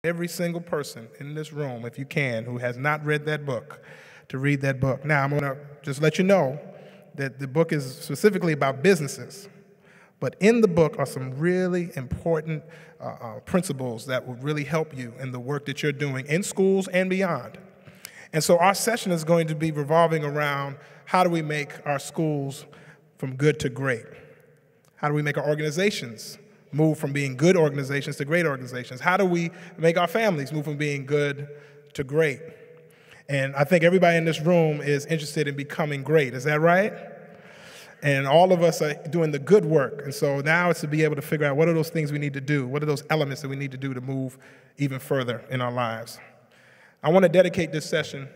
every single person in this room, if you can, who has not read that book, to read that book. Now, I'm going to just let you know that the book is specifically about businesses, but in the book are some really important principles that will really help you in the work that you're doing in schools and beyond. And so our session is going to be revolving around how do we make our schools from good to great? How do we make our organizations move from being good organizations to great organizations? How do we make our families move from being good to great? And I think everybody in this room is interested in becoming great. Is that right? And all of us are doing the good work. And so now it's to be able to figure out what are those things we need to do? What are those elements that we need to do to move even further in our lives? I want to dedicate this session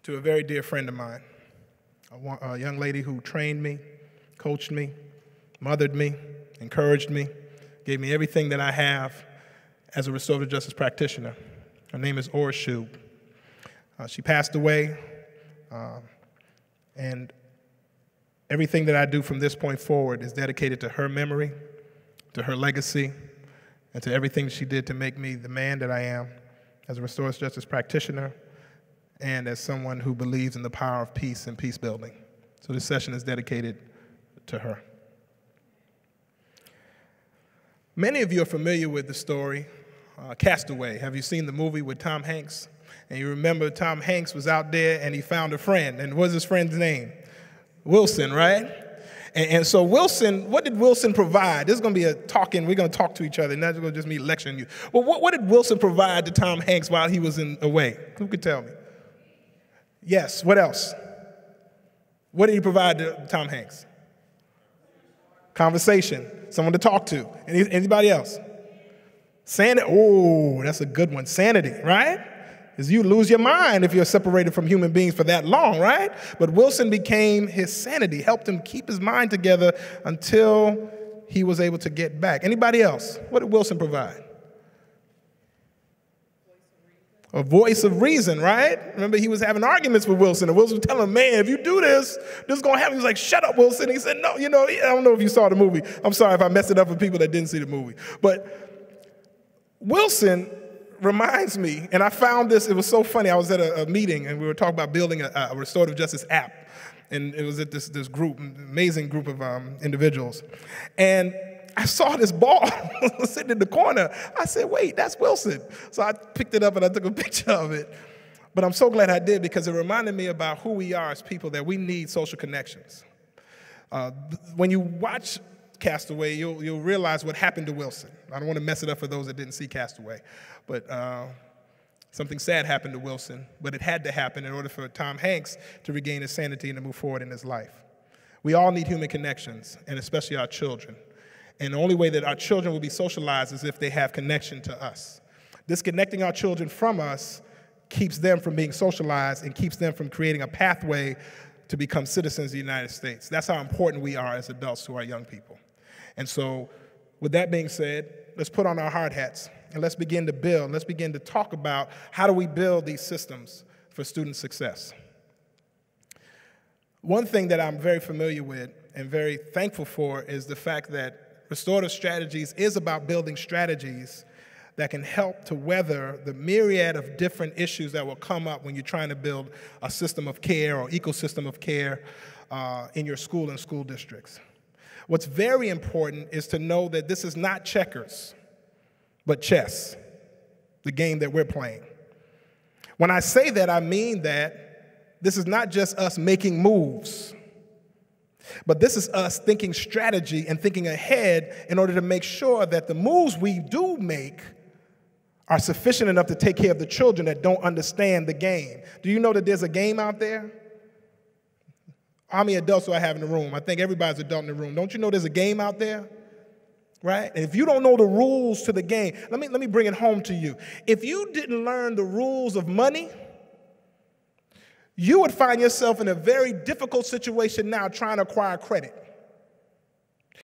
to a very dear friend of mine, a young lady who trained me, coached me, mothered me, encouraged me, gave me everything that I have as a restorative justice practitioner. Her name is Ora Shub. She passed away, and everything that I do from this point forward is dedicated to her memory, to her legacy, and to everything she did to make me the man that I am as a restorative justice practitioner and as someone who believes in the power of peace and peace building. So this session is dedicated to her. Many of you are familiar with the story, Castaway. Have you seen the movie with Tom Hanks? And you remember Tom Hanks was out there and he found a friend. And what's his friend's name? Wilson, right? And so Wilson, what did Wilson provide? This is going to be a talking, we're going to talk to each other, not just me lecturing you. Well, what did Wilson provide to Tom Hanks while he was away? Who could tell me? Yes, what else? What did he provide to Tom Hanks? Conversation, someone to talk to. Anybody else? Sanity. Oh, that's a good one. Sanity, right? Because you lose your mind if you're separated from human beings for that long, right? But Wilson became his sanity, helped him keep his mind together until he was able to get back. Anybody else? What did Wilson provide? A voice of reason, right? Remember, he was having arguments with Wilson, and Wilson was telling him, man, if you do this, this is going to happen. He was like, shut up, Wilson. He said, no, I don't know if you saw the movie. I'm sorry if I messed it up for people that didn't see the movie. But Wilson reminds me, and I found this, it was so funny. I was at a meeting, and we were talking about building a restorative justice app. And it was at this group, amazing group of individuals. And I saw this ball sitting in the corner. I said, wait, that's Wilson. So I picked it up and I took a picture of it. But I'm so glad I did because it reminded me about who we are as people, that we need social connections. When you watch Castaway, you'll realize what happened to Wilson. I don't want to mess it up for those that didn't see Castaway. But something sad happened to Wilson, but it had to happen in order for Tom Hanks to regain his sanity and to move forward in his life. We all need human connections, and especially our children. And the only way that our children will be socialized is if they have connection to us. Disconnecting our children from us keeps them from being socialized and keeps them from creating a pathway to become citizens of the United States. That's how important we are as adults to our young people. And so, with that being said, let's put on our hard hats and let's begin to build. Let's begin to talk about how do we build these systems for student success. One thing that I'm very familiar with and very thankful for is the fact that restorative strategies is about building strategies that can help to weather the myriad of different issues that will come up when you're trying to build a system of care or ecosystem of care in your school and school districts. What's very important is to know that this is not checkers, but chess, the game that we're playing. When I say that, I mean that this is not just us making moves, but this is us thinking strategy and thinking ahead in order to make sure that the moves we do make are sufficient enough to take care of the children that don't understand the game. Do you know that there's a game out there? How many adults do I have in the room? I think everybody's an adult in the room. Don't you know there's a game out there? Right? And if you don't know the rules to the game, let me bring it home to you. If you didn't learn the rules of money, you would find yourself in a very difficult situation now trying to acquire credit.